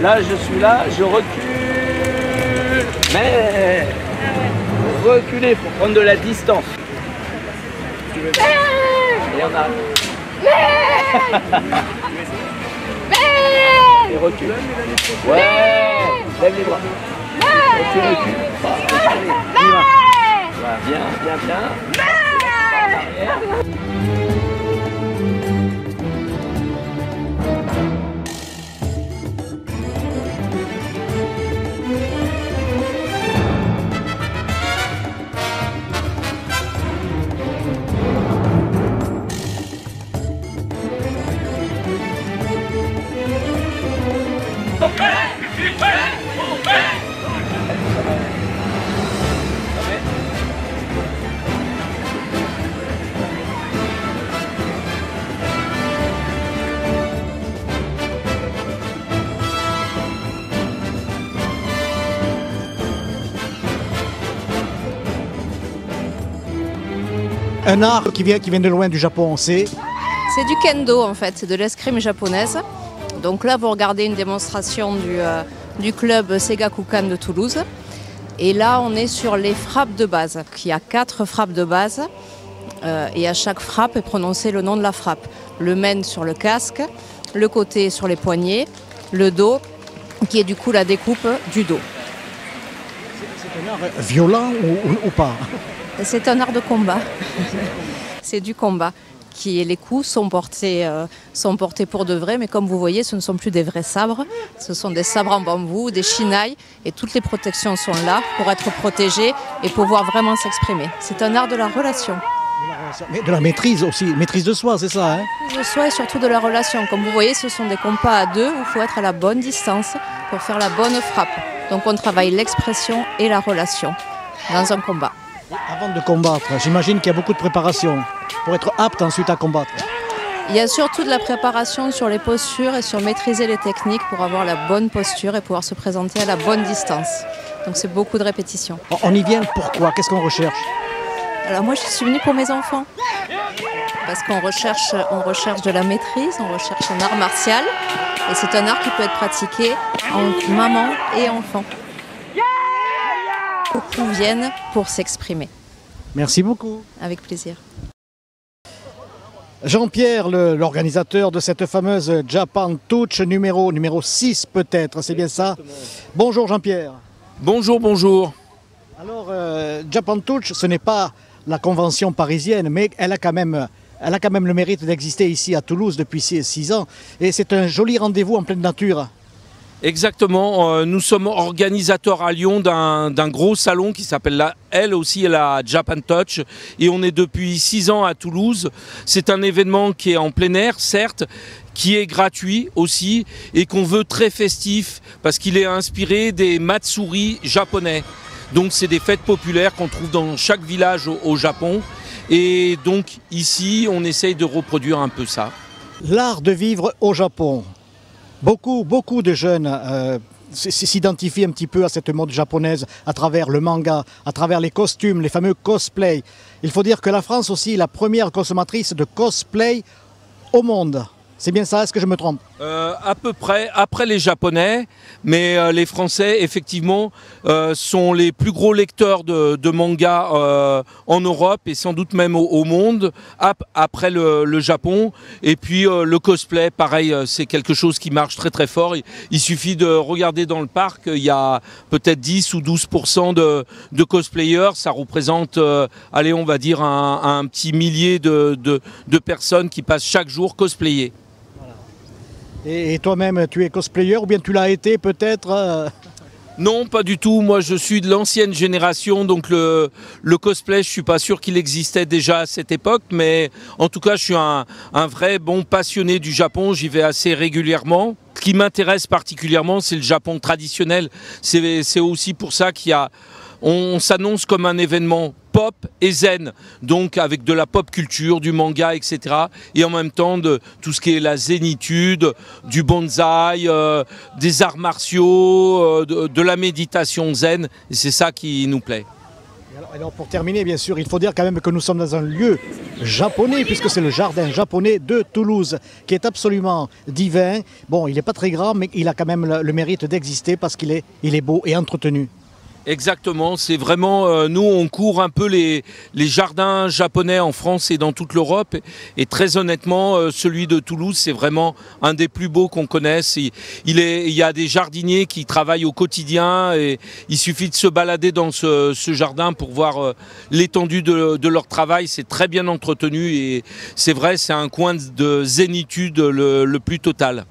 Là, je suis là, je recule. Mais reculer pour prendre de la distance. Et on arrive. Et recule. Ouais. Lève les bras. Et tu recules. Voilà, bien, bien, bien. Un art qui vient de loin du Japon, c'est du kendo en fait, c'est de l'escrime japonaise. Donc là vous regardez une démonstration du club Seigakukan de Toulouse. Et là on est sur les frappes de base. Il y a 4 frappes de base et à chaque frappe est prononcé le nom de la frappe. Le men sur le casque, le côté sur les poignets, le dos qui est du coup la découpe du dos. C'est un art violent ou pas? C'est un art de combat. C'est du combat. Les coups sont portés pour de vrai, mais comme vous voyez, ce ne sont plus des vrais sabres. Ce sont des sabres en bambou, des shinai, et toutes les protections sont là pour être protégées et pouvoir vraiment s'exprimer. C'est un art de la relation. Mais de la maîtrise aussi, maîtrise de soi, c'est ça, hein? De soi et surtout de la relation. Comme vous voyez, ce sont des combats à deux où il faut être à la bonne distance pour faire la bonne frappe. Donc on travaille l'expression et la relation dans un combat. Avant de combattre, j'imagine qu'il y a beaucoup de préparation pour être apte ensuite à combattre. Il y a surtout de la préparation sur les postures et sur maîtriser les techniques pour avoir la bonne posture et pouvoir se présenter à la bonne distance. Donc c'est beaucoup de répétitions. On y vient pourquoi? Qu'est-ce qu'on recherche? Alors moi je suis venue pour mes enfants. Parce qu'on recherche de la maîtrise, on recherche un art martial. Et c'est un art qui peut être pratiqué en maman et enfant. Beaucoup viennent pour s'exprimer. Merci beaucoup. Avec plaisir. Jean-Pierre, l'organisateur de cette fameuse Japan Touch numéro 6 peut-être, c'est bien ça? Bonjour Jean-Pierre. Bonjour, bonjour. Alors, Japan Touch, ce n'est pas la convention parisienne, mais elle a quand même le mérite d'exister ici à Toulouse depuis 6 ans. Et c'est un joli rendez-vous en pleine nature. Exactement, nous sommes organisateurs à Lyon d'un gros salon qui s'appelle la Japan Touch, et on est depuis 6 ans à Toulouse. C'est un événement qui est en plein air, certes, qui est gratuit aussi et qu'on veut très festif parce qu'il est inspiré des matsuri japonais. Donc c'est des fêtes populaires qu'on trouve dans chaque village au Japon, et donc ici on essaye de reproduire un peu ça. L'art de vivre au Japon. Beaucoup de jeunes s'identifient un petit peu à cette mode japonaise à travers le manga, à travers les costumes, les fameux cosplays. Il faut dire que la France aussi est la première consommatrice de cosplay au monde. C'est bien ça, est-ce que je me trompe? À peu près, après les Japonais, mais les Français, effectivement, sont les plus gros lecteurs de manga en Europe et sans doute même au monde, après le Japon. Et puis le cosplay, pareil, c'est quelque chose qui marche très très fort. Il suffit de regarder dans le parc, il y a peut-être 10 ou 12% de cosplayers. Ça représente, allez, on va dire un petit millier de personnes qui passent chaque jour cosplayer. Et toi-même, tu es cosplayer ou bien tu l'as été peut-être? Non, pas du tout. Moi, je suis de l'ancienne génération, donc le cosplay, je suis pas sûr qu'il existait déjà à cette époque, mais en tout cas, je suis un vrai bon passionné du Japon. J'y vais assez régulièrement. Ce qui m'intéresse particulièrement, c'est le Japon traditionnel. C'est aussi pour ça on s'annonce comme un événement pop et zen, donc avec de la pop culture, du manga, etc. Et en même temps de tout ce qui est la zénitude, du bonsaï, des arts martiaux, de la méditation zen. Et c'est ça qui nous plaît. Alors pour terminer, bien sûr, il faut dire quand même que nous sommes dans un lieu japonais, puisque c'est le jardin japonais de Toulouse, qui est absolument divin. Bon, il n'est pas très grand, mais il a quand même le mérite d'exister parce qu'il est beau et entretenu. Exactement, c'est vraiment, nous on court un peu les jardins japonais en France et dans toute l'Europe et très honnêtement celui de Toulouse c'est vraiment un des plus beaux qu'on connaisse. Il y a des jardiniers qui travaillent au quotidien et il suffit de se balader dans ce jardin pour voir l'étendue de leur travail, c'est très bien entretenu et c'est vrai c'est un coin de zénitude le plus total.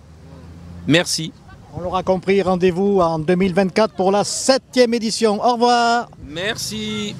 Merci. On l'aura compris, rendez-vous en 2024 pour la 7e édition. Au revoir. Merci.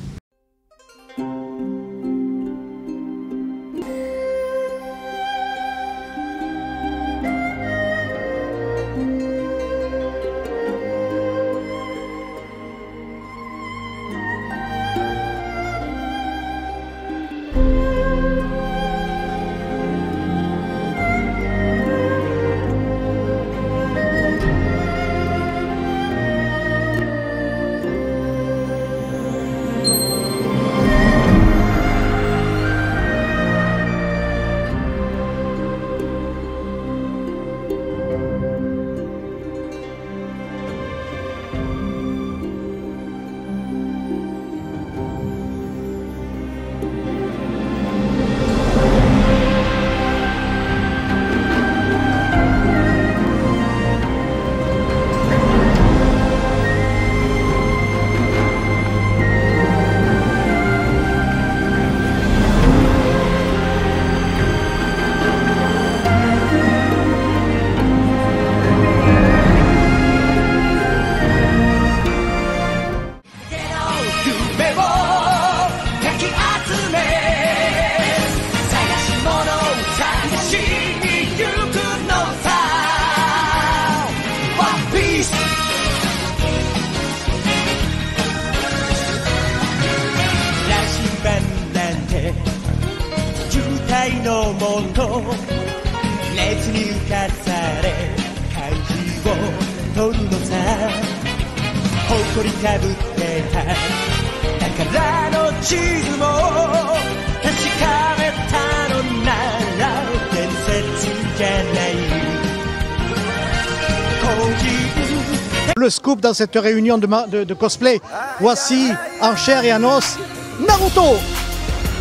Le scoop dans cette réunion de cosplay, voici en chair et en os Naruto.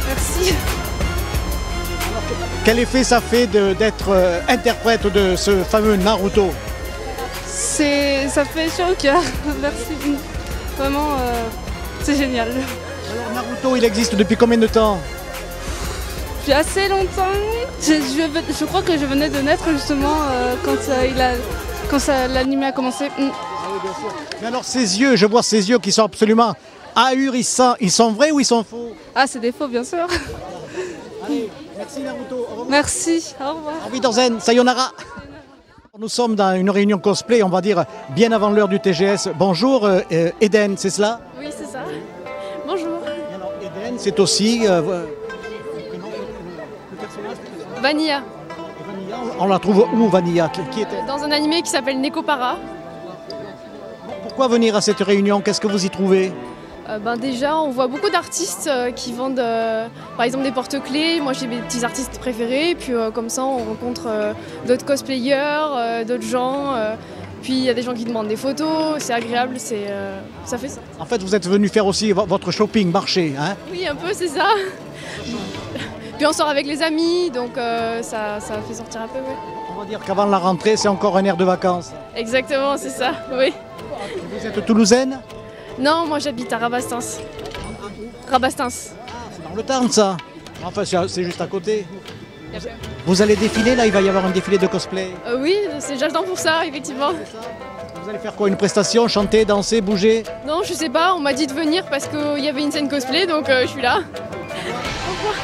Merci. Quel effet ça fait d'être interprète de ce fameux Naruto? Ça fait chaud au cœur. Merci. Vraiment, c'est génial. Alors Naruto, il existe depuis combien de temps? Depuis assez longtemps. Je crois que je venais de naître justement quand l'anime a commencé. Mais alors ces yeux, je vois ces yeux qui sont absolument ahurissants. Ils sont vrais ou ils sont faux? Ah, c'est des faux, bien sûr. Allez, merci Naruto. Au revoir. Merci, au revoir. Au revoir, sayonara. Nous sommes dans une réunion cosplay, on va dire, bien avant l'heure du TGS. Bonjour Eden, c'est cela? Oui, c'est ça. Bonjour. Alors, Eden, c'est aussi... Vanilla. On la trouve où, Vanilla? Qui était? Dans un animé qui s'appelle Nekopara. Pourquoi venir à cette réunion? Qu'est-ce que vous y trouvez? Déjà, on voit beaucoup d'artistes qui vendent par exemple des porte-clés. Moi, j'ai mes petits artistes préférés. Et puis comme ça, on rencontre d'autres cosplayers, d'autres gens. Puis il y a des gens qui demandent des photos. C'est agréable, ça fait ça. En fait, vous êtes venu faire aussi votre shopping marché, hein? Oui, un peu, c'est ça. Puis on sort avec les amis, donc ça fait sortir un peu, ouais. On va dire qu'avant la rentrée, c'est encore un air de vacances. Exactement, c'est ça, oui. Vous êtes toulousaine? Non, moi j'habite à Rabastens. Rabastens. C'est dans le Tarn, ça? Enfin, c'est juste à côté. Vous allez défiler, là? Il va y avoir un défilé de cosplay. Oui, j'attends pour ça, effectivement. Vous allez faire quoi? Une prestation? Chanter, danser, bouger? Non, je sais pas, on m'a dit de venir parce qu'il y avait une scène cosplay, donc je suis là. Au revoir.